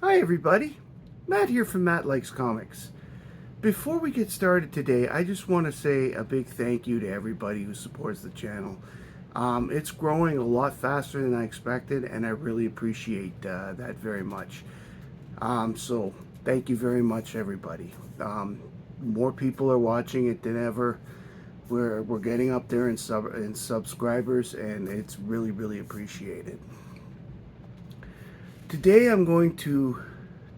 Hi everybody, Matt here from Matt Likes Comics. Before we get started today, I just want to say a big thank you to everybody who supports the channel. It's growing a lot faster than I expected, and I really appreciate that very much. So thank you very much, everybody. More people are watching it than ever. We're getting up there in subscribers, and it's really appreciated. Today I'm going to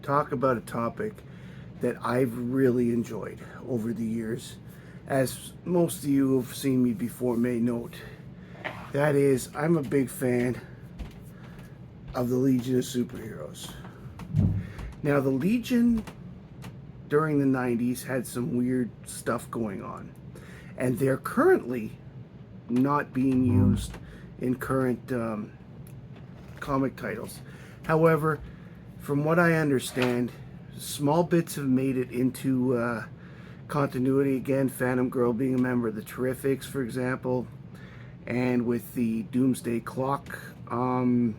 talk about a topic that I've really enjoyed over the years. As most of you who have seen me before may note, that is, I'm a big fan of the Legion of Superheroes. Now, the Legion during the 90s had some weird stuff going on, and they're currently not being used in current comic titles. However, from what I understand, small bits have made it into continuity again. Phantom Girl being a member of the Terrifics, for example, and with the Doomsday Clock thing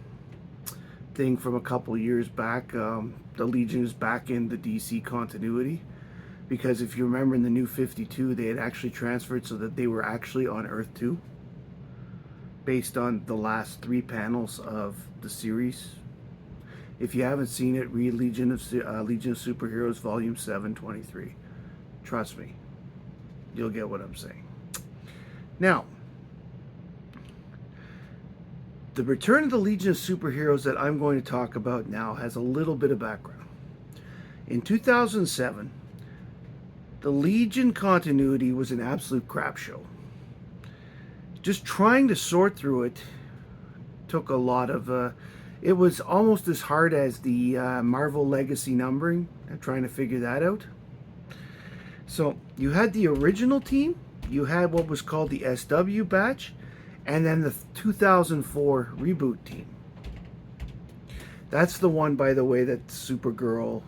from a couple years back, the Legion is back in the DC continuity. Because if you remember in the New 52, they had actually transferred so that they were actually on Earth 2, based on the last 3 panels of the series. If you haven't seen it, read Legion of Superheroes Volume 723. Trust me, you'll get what I'm saying. Now, the return of the Legion of Superheroes that I'm going to talk about now has a little bit of background. In 2007, the Legion continuity was an absolute crap show. Just trying to sort through it took a lot of... it was almost as hard as the Marvel Legacy numbering, trying to figure that out. So you had the original team, you had what was called the SW batch, and then the 2004 reboot team. That's the one, by the way, that Supergirl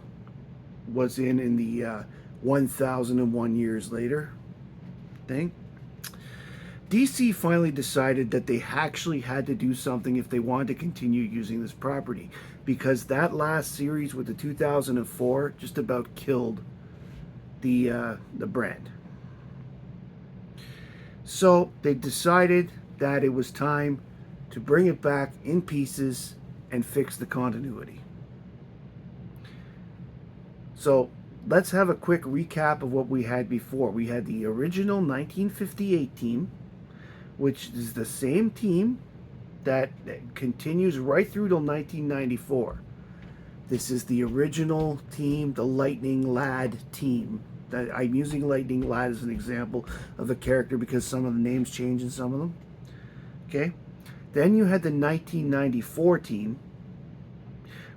was in the 1001 Years Later thing. DC finally decided that they actually had to do something if they wanted to continue using this property, because that last series with the 2004 just about killed the brand. So they decided that it was time to bring it back in pieces and fix the continuity. So let's have a quick recap of what we had before. We had the original 1958 team, which is the same team that continues right through till 1994. This is the original team, the Lightning Lad team. I'm using Lightning Lad as an example of a character because some of the names change in some of them. Okay? Then you had the 1994 team,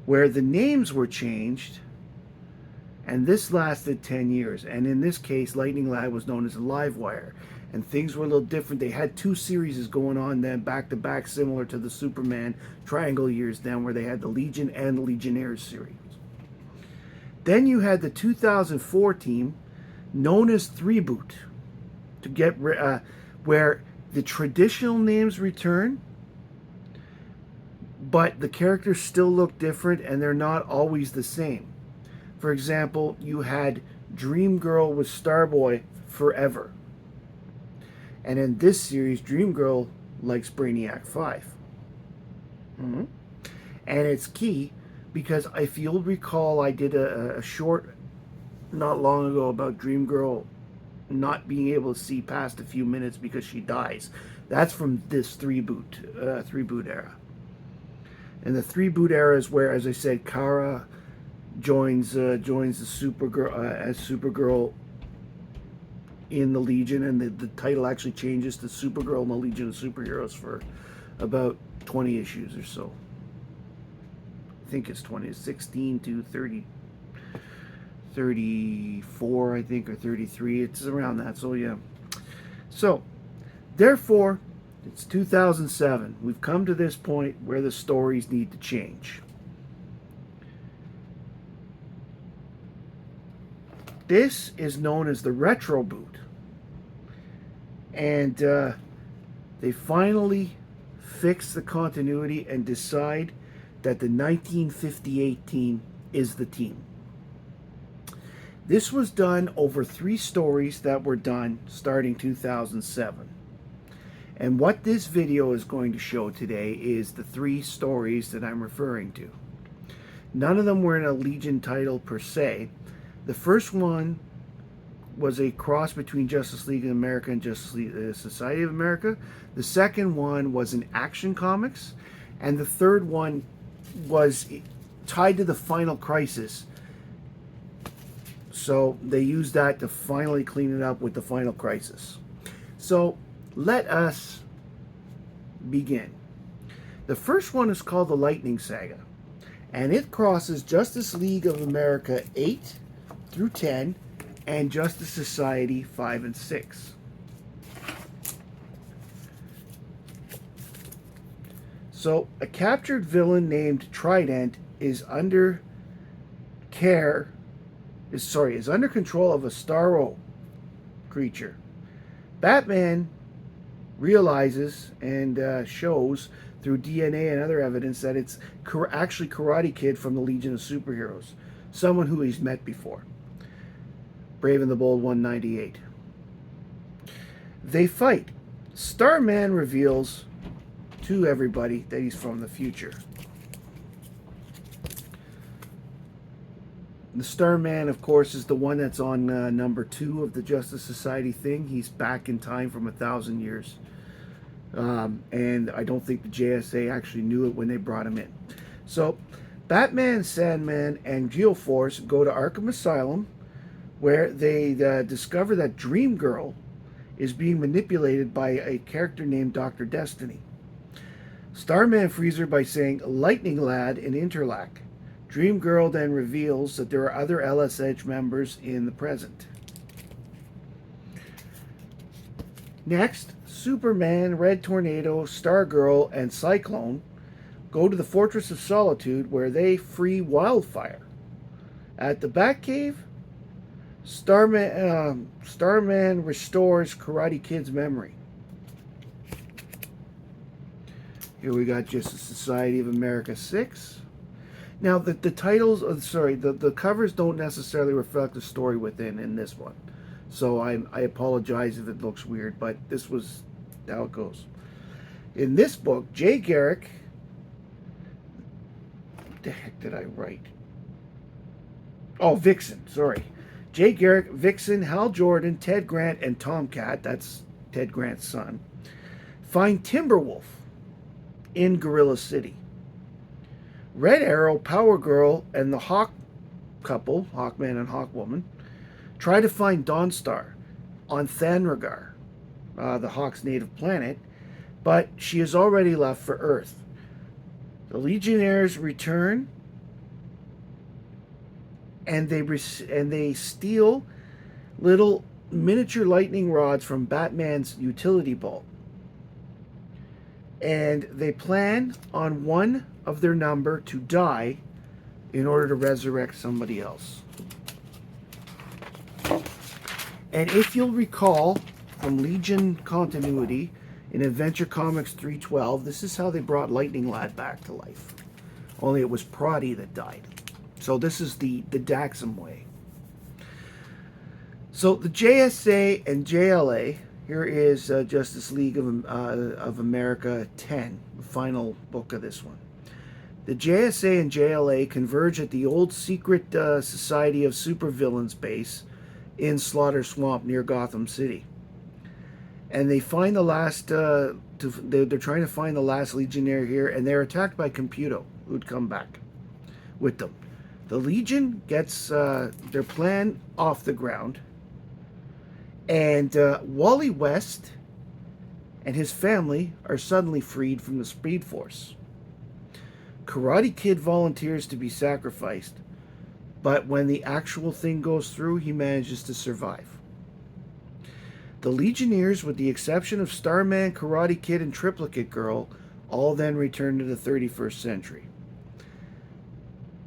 where the names were changed, and this lasted 10 years. And in this case, Lightning Lad was known as Livewire. And things were a little different. They had 2 series going on then, back to back, similar to the Superman Triangle years then, where they had the Legion and the Legionnaires series. Then you had the 2004 team, known as 3-Boot, to get where the traditional names return, but the characters still look different and they're not always the same. For example, you had Dream Girl with Starboy forever. And in this series, Dream Girl likes Brainiac 5. Mm-hmm. And it's key because if you'll recall, I did a short not long ago about Dream Girl not being able to see past a few minutes because she dies. That's from this 3-Boot era. And the 3-Boot era is where, as I said, Kara joins the Supergirl as Supergirl in the Legion, and the title actually changes to Supergirl and the Legion of Superheroes for about 20 issues or so. I think it's 16 to 34, I think, or 33. It's around that, so yeah. So, therefore, it's 2007. We've come to this point where the stories need to change. This is known as the Retro Boot. And they finally fix the continuity and decide that the 1958 team is the team. This was done over 3 stories that were done starting 2007. And what this video is going to show today is the 3 stories that I'm referring to. None of them were in a Legion title per se. The first one was a cross between Justice League of America and Justice League Society of America. The second one was in Action Comics. And the third one was tied to the Final Crisis. So they used that to finally clean it up with the Final Crisis. So let us begin. The first one is called the Lightning Saga, and it crosses Justice League of America 8 through 10 and Justice Society 5 and 6. So a captured villain named Trident is under control of a Starro creature. Batman realizes and shows through DNA and other evidence that it's actually Karate Kid from the Legion of Superheroes, someone who he's met before. Brave and the Bold 198. They fight. Starman reveals to everybody that he's from the future. The Starman, of course, is the one that's on number 2 of the Justice Society thing. He's back in time from 1,000 years. And I don't think the JSA actually knew it when they brought him in. So, Batman, Sandman, and Geoforce go to Arkham Asylum, where they discover that Dream Girl is being manipulated by a character named Dr. Destiny. Starman frees her by saying, "Lightning Lad" in Interlac. Dream Girl then reveals that there are other LSH members in the present. Next, Superman, Red Tornado, Stargirl, and Cyclone go to the Fortress of Solitude, where they free Wildfire. At the Batcave, Starman restores Karate Kid's memory. Here we got Justice Society of America 6. Now, the titles, the covers don't necessarily reflect the story within in this one. So I apologize if it looks weird, but this was how it goes. In this book, Jay Garrick, what the heck did I write? Oh, Vixen, sorry. Jay Garrick, Vixen, Hal Jordan, Ted Grant, and Tomcat, that's Ted Grant's son, find Timberwolf in Gorilla City. Red Arrow, Power Girl, and the Hawk couple, Hawkman and Hawkwoman, try to find Dawnstar on Thanagar, the Hawk's native planet, but she has already left for Earth. The Legionnaires return, and they steal little miniature lightning rods from Batman's utility vault. And they plan on one of their number to die in order to resurrect somebody else. And if you'll recall from Legion continuity in Adventure Comics 312, this is how they brought Lightning Lad back to life. Only it was Proddy that died. So this is the Daxam way. So the JSA and JLA, here is Justice League of America 10, the final book of this one. The JSA and JLA converge at the old secret Society of Supervillains base in Slaughter Swamp near Gotham City. And they find the last, they're trying to find the last Legionnaire here, and they're attacked by Computo, who'd come back with them. The Legion gets their plan off the ground, and Wally West and his family are suddenly freed from the Speed Force. Karate Kid volunteers to be sacrificed, but when the actual thing goes through, he manages to survive. The Legionnaires, with the exception of Starman, Karate Kid, and Triplicate Girl, all then return to the 31st century.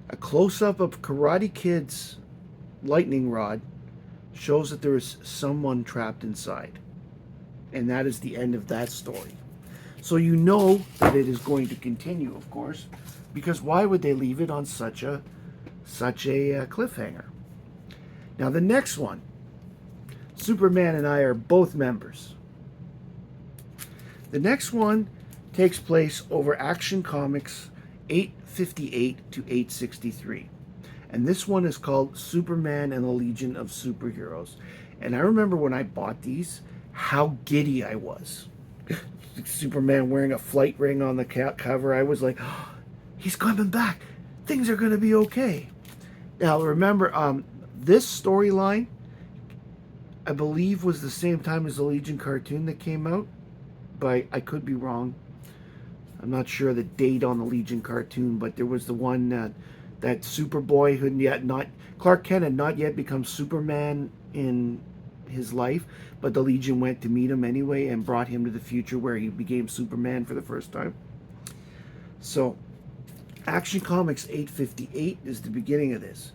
A close-up of Karate Kid's lightning rod shows that there is someone trapped inside. And that is the end of that story. So you know that it is going to continue, of course, because why would they leave it on such a such a cliffhanger. Now, the next one, Superman and I are both members. The next one takes place over Action Comics 858 to 863. And this one is called Superman and the Legion of Superheroes. And I remember when I bought these, how giddy I was. Superman wearing a flight ring on the cover. I was like, oh, he's coming back. Things are going to be okay. Now, remember, this storyline, I believe, was the same time as the Legion cartoon that came out. But I could be wrong. I'm not sure the date on the Legion cartoon, but there was the one that Superboy who yet not Clark Kent had not yet become Superman in his life, but the Legion went to meet him anyway and brought him to the future where he became Superman for the first time. So, Action Comics 858 is the beginning of this.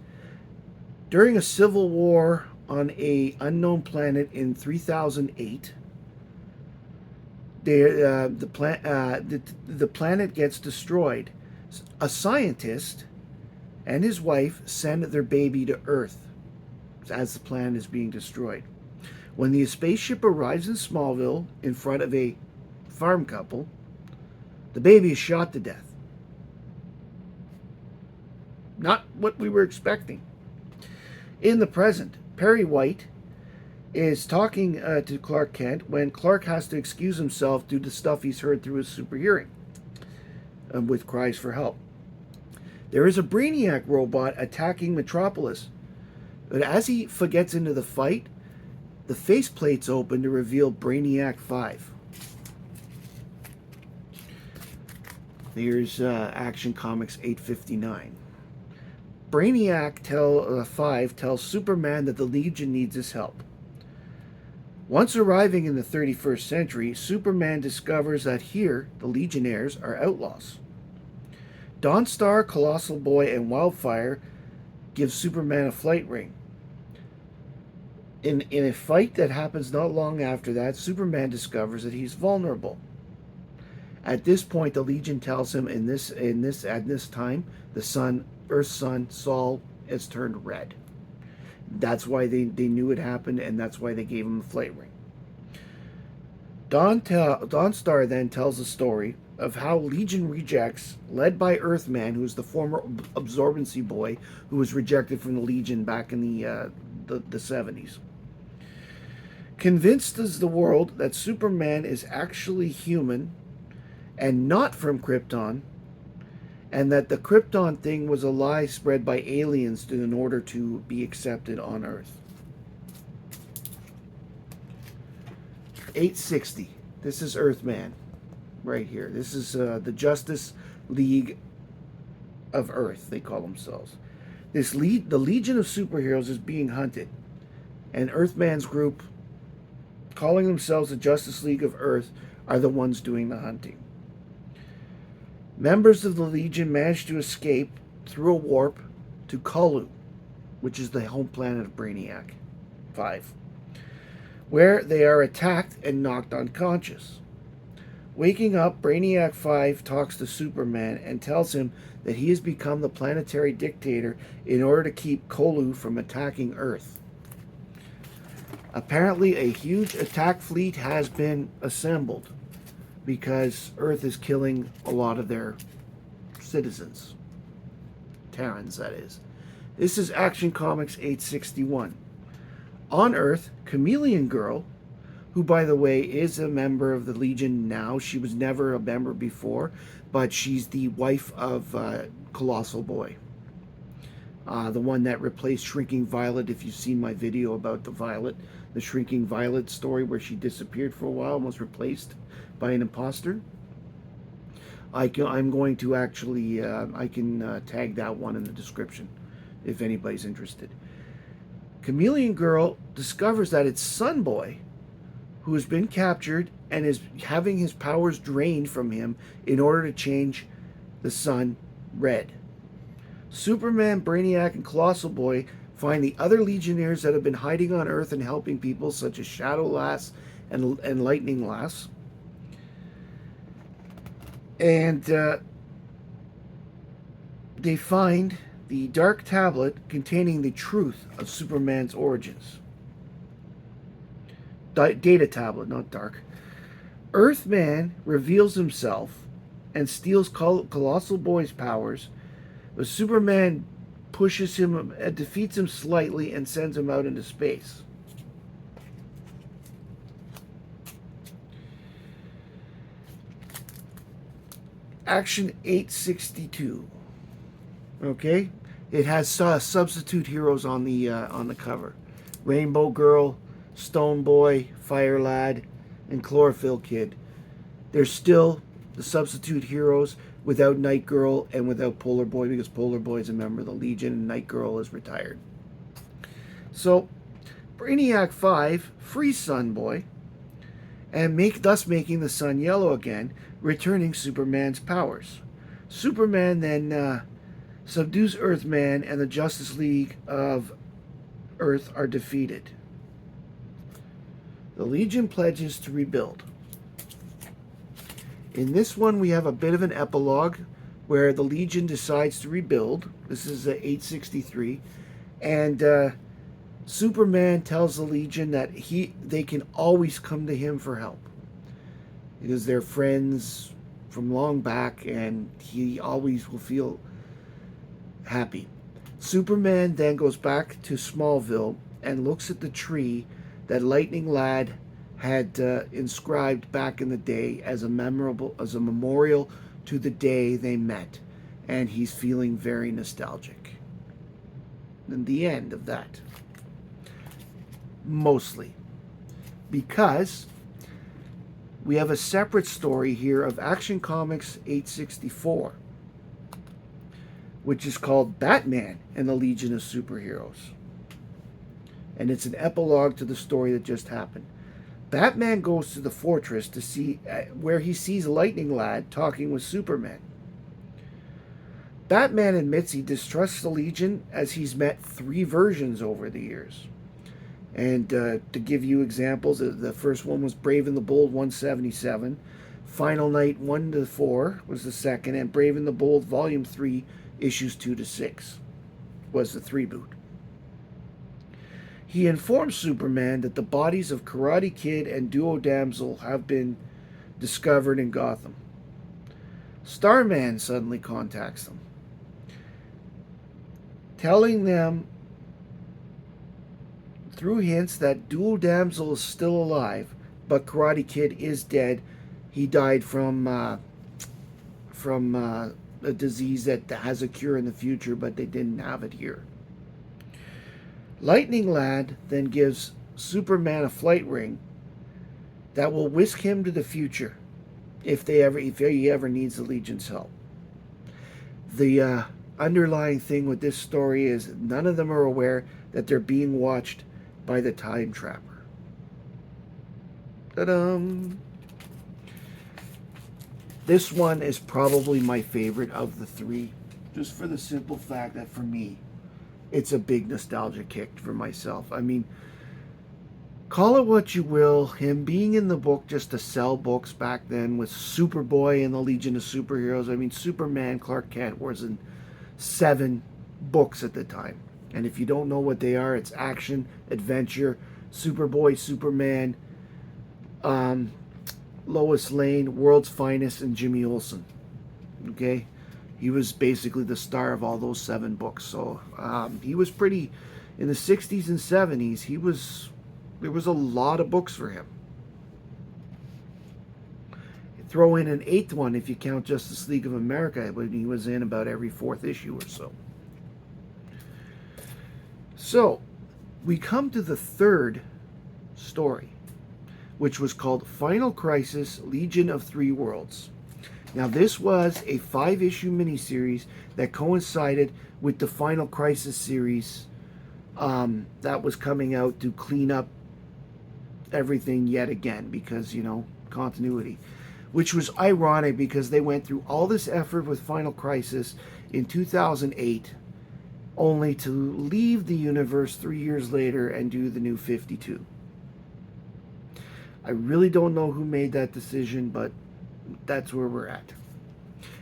During a civil war on a unknown planet in 3008, the planet gets destroyed. A scientist and his wife send their baby to Earth as the planet is being destroyed. When the spaceship arrives in Smallville in front of a farm couple, the baby is shot to death. Not what we were expecting. In the present, Perry White is talking to Clark Kent when Clark has to excuse himself due to stuff he's heard through his super hearing with cries for help. There is a Brainiac robot attacking Metropolis, but as he gets into the fight, the faceplates open to reveal Brainiac 5. Here's Action Comics 859. Brainiac 5 tells Superman that the Legion needs his help. Once arriving in the 31st century, Superman discovers that here, the Legionnaires are outlaws. Dawnstar, Colossal Boy, and Wildfire give Superman a flight ring. In a fight that happens not long after that, Superman discovers that he's vulnerable. At this point, the Legion tells him at this time, the Earth's sun, Sol, has turned red. That's why they knew it happened, and that's why they gave him the flight ring. Dawnstar then tells a story of how Legion rejects, led by Earthman, who's the former absorbency boy who was rejected from the Legion back in the 70s. Convinced as the world that Superman is actually human and not from Krypton, and that the Krypton thing was a lie spread by aliens in order to be accepted on Earth. 860. This is Earthman, right here. This is the Justice League of Earth, they call themselves. The Legion of Superheroes is being hunted, and Earthman's group, calling themselves the Justice League of Earth, are the ones doing the hunting. Members of the Legion manage to escape through a warp to Kolu, which is the home planet of Brainiac 5, where they are attacked and knocked unconscious. Waking up, Brainiac 5 talks to Superman and tells him that he has become the planetary dictator in order to keep Kolu from attacking Earth. Apparently, a huge attack fleet has been assembled because Earth is killing a lot of their citizens. Terrans, that is. This is Action Comics 861. On Earth, Chameleon Girl, who, by the way, is a member of the Legion now. She was never a member before, but she's the wife of Colossal Boy. The one that replaced Shrinking Violet, if you've seen my video about the Shrinking Violet story where she disappeared for a while and was replaced by an imposter. I'm going to actually, I can tag that one in the description if anybody's interested. Chameleon Girl discovers that it's Sunboy, who has been captured and is having his powers drained from him in order to change the sun red. Superman, Brainiac, and Colossal Boy find the other Legionnaires that have been hiding on Earth and helping people, such as Shadow Lass and Lightning Lass. And they find the dark tablet containing the truth of Superman's origins. Data tablet, not dark. Earthman reveals himself and steals Colossal Boy's powers, but Superman pushes him, defeats him slightly, and sends him out into space. Action 862. Okay, it has substitute heroes on the cover: Rainbow Girl, Stone Boy, Fire Lad, and Chlorophyll Kid. They're still the substitute heroes without Night Girl and without Polar Boy, because Polar Boy is a member of the Legion and Night Girl is retired. So, Brainiac 5 frees Sun Boy and thus making the sun yellow again, returning Superman's powers. Superman then subdues Earthman, and the Justice League of Earth are defeated. The Legion pledges to rebuild. In this one, we have a bit of an epilogue where the Legion decides to rebuild. This is 863. And Superman tells the Legion that they can always come to him for help, because they're friends from long back, and he always will feel happy. Superman then goes back to Smallville and looks at the tree that Lightning Lad had inscribed back in the day as a memorial to the day they met, and he's feeling very nostalgic. And the end of that. Mostly. Because we have a separate story here of Action Comics 864, which is called Batman and the Legion of Superheroes. And it's an epilogue to the story that just happened. Batman goes to the fortress to see where he sees Lightning Lad talking with Superman. Batman admits he distrusts the Legion, as he's met 3 versions over the years. And to give you examples, the first one was Brave and the Bold 177. Final Night 1-4 was the second, and Brave and the Bold Volume 3, Issues 2-6 was the 3-boot. He informs Superman that the bodies of Karate Kid and Duo Damsel have been discovered in Gotham. Starman suddenly contacts them, telling them through hints that Duo Damsel is still alive, but Karate Kid is dead. He died from a disease that has a cure in the future, but they didn't have it here. Lightning Lad then gives Superman a flight ring that will whisk him to the future if he ever needs the Legion's help. The underlying thing with this story is none of them are aware that they're being watched by the Time Trapper. Ta-dum! This one is probably my favorite of the 3, just for the simple fact that for me, it's a big nostalgia kick for myself. I mean, call it what you will, him being in the book just to sell books back then with Superboy and the Legion of Superheroes. I mean, Superman, Clark Kent was in 7 books at the time. And if you don't know what they are, it's action, adventure, Superboy, Superman, Lois Lane, World's Finest, and Jimmy Olsen. Okay? He was basically the star of all those 7 books. So he was pretty, in the 60s and 70s, there was a lot of books for him. Throw in an 8th one if you count Justice League of America, when he was in about every 4th issue or so. So, we come to the 3rd story, which was called Final Crisis, Legion of 3 Worlds. Now, this was a 5-issue miniseries that coincided with the Final Crisis series that was coming out to clean up everything yet again, because, continuity. Which was ironic, because they went through all this effort with Final Crisis in 2008, only to leave the universe 3 years later and do the New 52. I really don't know who made that decision, but that's where we're at.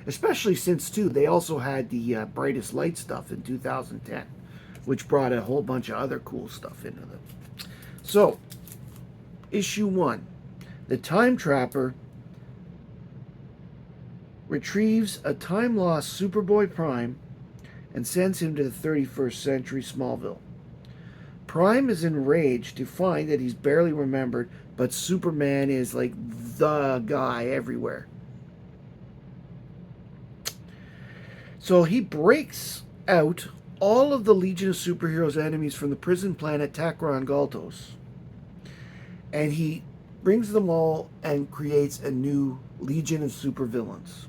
Especially since, too, they also had the brightest light stuff in 2010, which brought a whole bunch of other cool stuff into them. So, issue 1. The Time Trapper retrieves a time-lost Superboy Prime and sends him to the 31st century Smallville. Prime is enraged to find that he's barely remembered, but Superman is like the guy everywhere. So he breaks out all of the Legion of Superheroes enemies from the prison planet Takron Galtos, and he brings them all and creates a new Legion of Supervillains.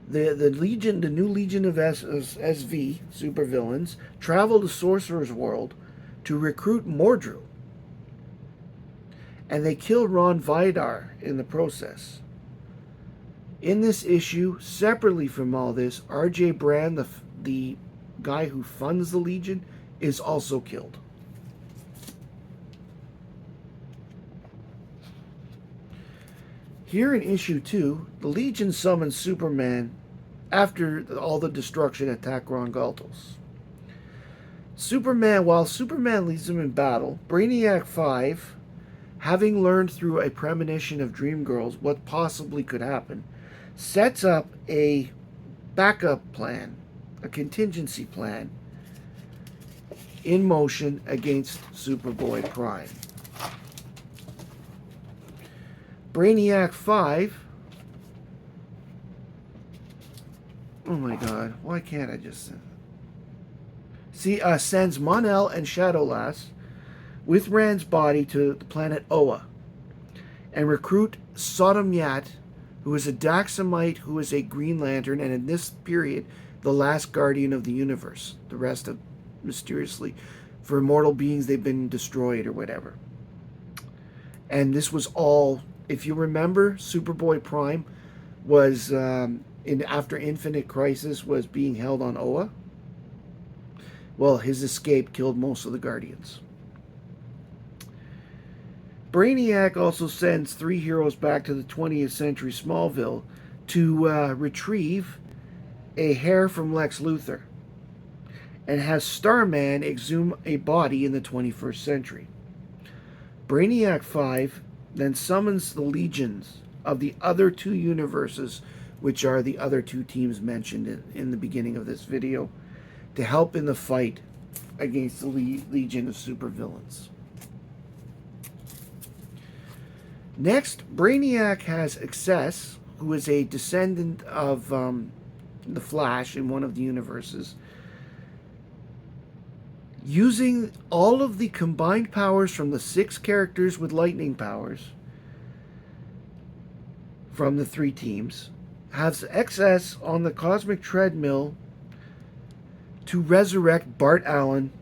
The new Legion of SV supervillains travel to Sorcerer's World to recruit Mordru, and they kill Ron Vidar in the process. In this issue, separately from all this, R.J. Brand, the guy who funds the Legion, is also killed. Here in issue 2, the Legion summons Superman after all the destruction at Takron Galtos. While Superman leads them in battle, Brainiac 5, having learned through a premonition of Dreamgirls what possibly could happen, sets up a backup plan, a contingency plan, in motion against Superboy Prime. Brainiac 5... Oh my god, why can't I just... sends Mon-El and Shadowlass with Rand's body to the planet Oa and recruit Sodom Yat, who is a Daxamite who is a Green Lantern, and in this period, the last guardian of the universe. The rest of, mysteriously, for immortal beings, they've been destroyed or whatever. And this was all, if you remember, Superboy Prime was, after Infinite Crisis, was being held on Oa. Well, his escape killed most of the Guardians. Brainiac also sends 3 heroes back to the 20th century Smallville to retrieve a hair from Lex Luthor, and has Starman exhume a body in the 21st century. Brainiac 5 then summons the legions of the other 2 universes, which are the other 2 teams mentioned in the beginning of this video, to help in the fight against the Legion of Supervillains. Next, Brainiac has Excess, who is a descendant of the Flash in one of the universes, using all of the combined powers from the 6 characters with lightning powers from the 3 teams, has Excess on the cosmic treadmill to resurrect Bart Allen,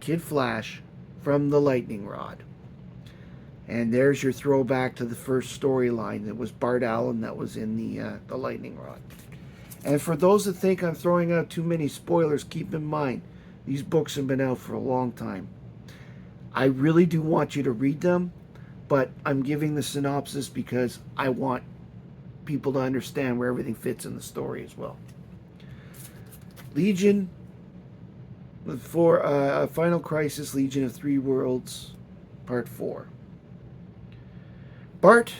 Kid Flash, from the lightning rod. And there's your throwback to the first storyline. That was Bart Allen that was in the lightning rod. And for those that think I'm throwing out too many spoilers, keep in mind, these books have been out for a long time. I really do want you to read them, but I'm giving the synopsis because I want people to understand where everything fits in the story as well. Legion, for Final Crisis, Legion of 3 Worlds, Part 4. Bart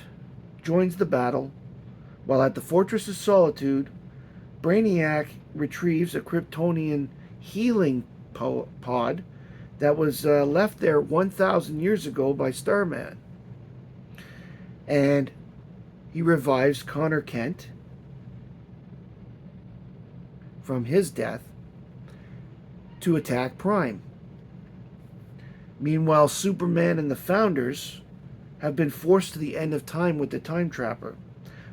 joins the battle, while at the Fortress of Solitude, Brainiac retrieves a Kryptonian healing pod that was left there 1,000 years ago by Starman. And he revives Connor Kent from his death to attack Prime. Meanwhile, Superman and the Founders have been forced to the end of time with the Time Trapper,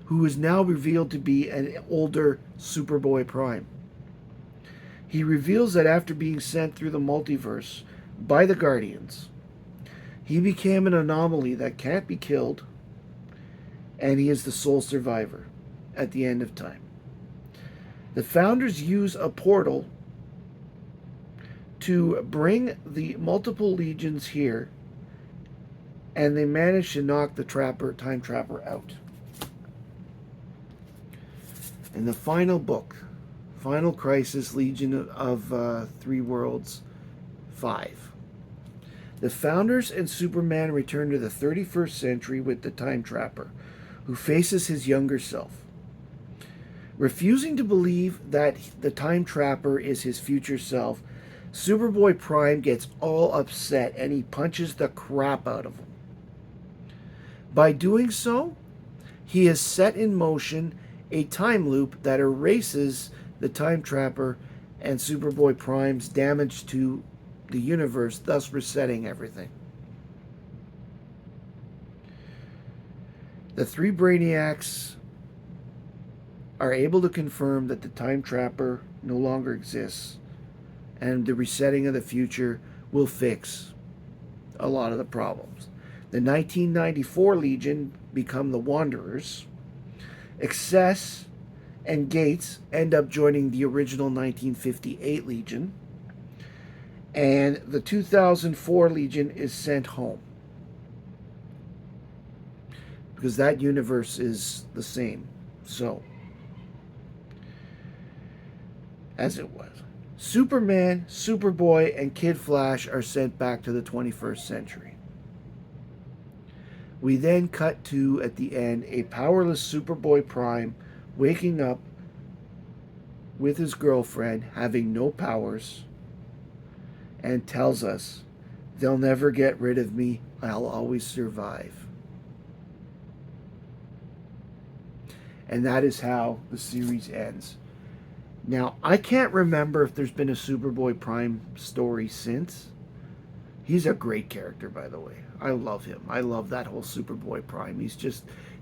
who is now revealed to be an older Superboy Prime. He reveals that after being sent through the multiverse by the Guardians, he became an anomaly that can't be killed, and he is the sole survivor at the end of time. The Founders use a portal to bring the multiple legions here, and they manage to knock the Time Trapper out. In the final book, Final Crisis, Legion of Three Worlds 5. The Founders and Superman return to the 31st century with the Time Trapper, who faces his younger self. Refusing to believe that the Time Trapper is his future self, Superboy Prime gets all upset and he punches the crap out of him. By doing so, he has set in motion a time loop that erases the Time Trapper and Superboy Prime's damage to the universe, thus resetting everything. The three Brainiacs are able to confirm that the Time Trapper no longer exists, and the resetting of the future will fix a lot of the problems. The 1994 Legion become the Wanderers. Excess and Gates end up joining the original 1958 Legion. And the 2004 Legion is sent home, because that universe is the same. So, as it was. Superman, Superboy, and Kid Flash are sent back to the 21st century. We then cut to, at the end, a powerless Superboy Prime waking up with his girlfriend, having no powers, and tells us, "They'll never get rid of me. I'll always survive." And that is how the series ends. Now, I can't remember if there's been a Superboy Prime story since. He's a great character, by the way. I love him. I love that whole Superboy Prime.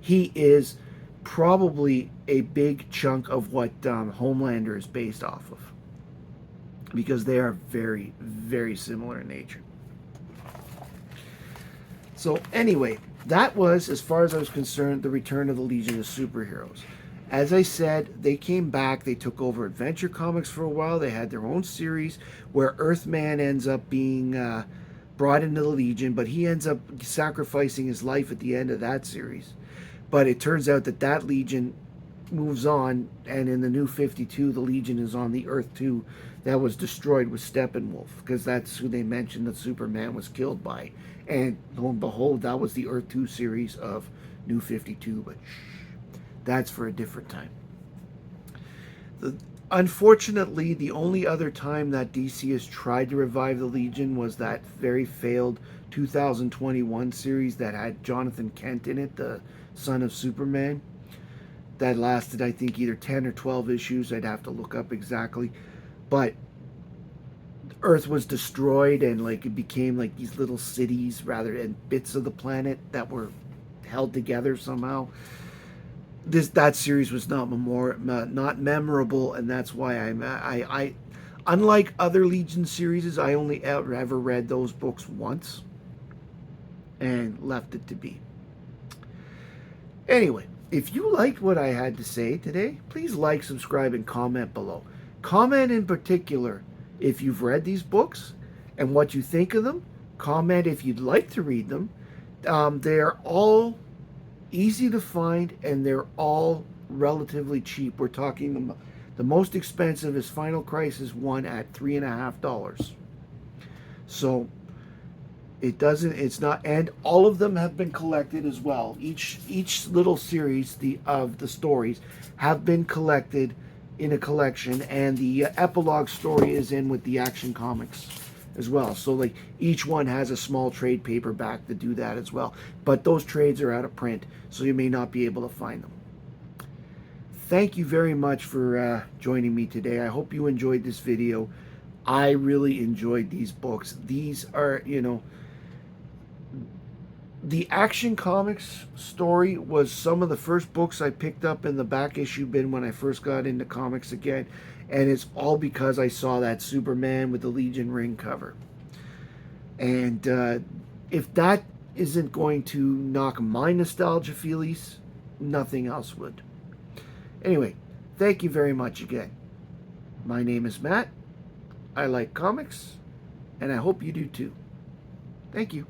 He is probably a big chunk of what Homelander is based off of, because they are very, very similar in nature. So anyway, that was, as far as I was concerned, the return of the Legion of Superheroes. As I said, they came back. They took over Adventure Comics for a while. They had their own series where Earthman ends up being brought into the Legion, but he ends up sacrificing his life at the end of that series. But it turns out that that Legion moves on, and in the New 52, the Legion is on the Earth 2 that was destroyed with Steppenwolf, because that's who they mentioned that Superman was killed by. And lo and behold, that was the Earth 2 series of New 52, but that's for a different time. Unfortunately, the only other time that DC has tried to revive the Legion was that very failed 2021 series that had Jonathan Kent in it, the son of Superman. That lasted, I think, either 10 or 12 issues. I'd have to look up exactly. But Earth was destroyed, and like it became like these little cities rather than bits of the planet that were held together somehow. That series was not memorable, and that's why I unlike other Legion series, I only ever read those books once and left it to be. Anyway, if you liked what I had to say today, please like, subscribe, and comment below. Comment in particular if you've read these books and what you think of them. Comment if you'd like to read them. They're all easy to find, and they're all relatively cheap. We're talking the most expensive is Final Crisis 1 at $3.50. So it's not, and all of them have been collected as well. Each little series of the stories have been collected in a collection, and the epilogue story is in with the Action Comics as well. So like each one has a small trade paperback to do that as well. But those trades are out of print, so you may not be able to find them. Thank you very much for joining me today. I hope you enjoyed this video. I really enjoyed these books. These are, the Action Comics story was some of the first books I picked up in the back issue bin when I first got into comics again. And it's all because I saw that Superman with the Legion ring cover. And if that isn't going to knock my nostalgia feelies, nothing else would. Anyway, thank you very much again. My name is Matt. I like comics, and I hope you do too. Thank you.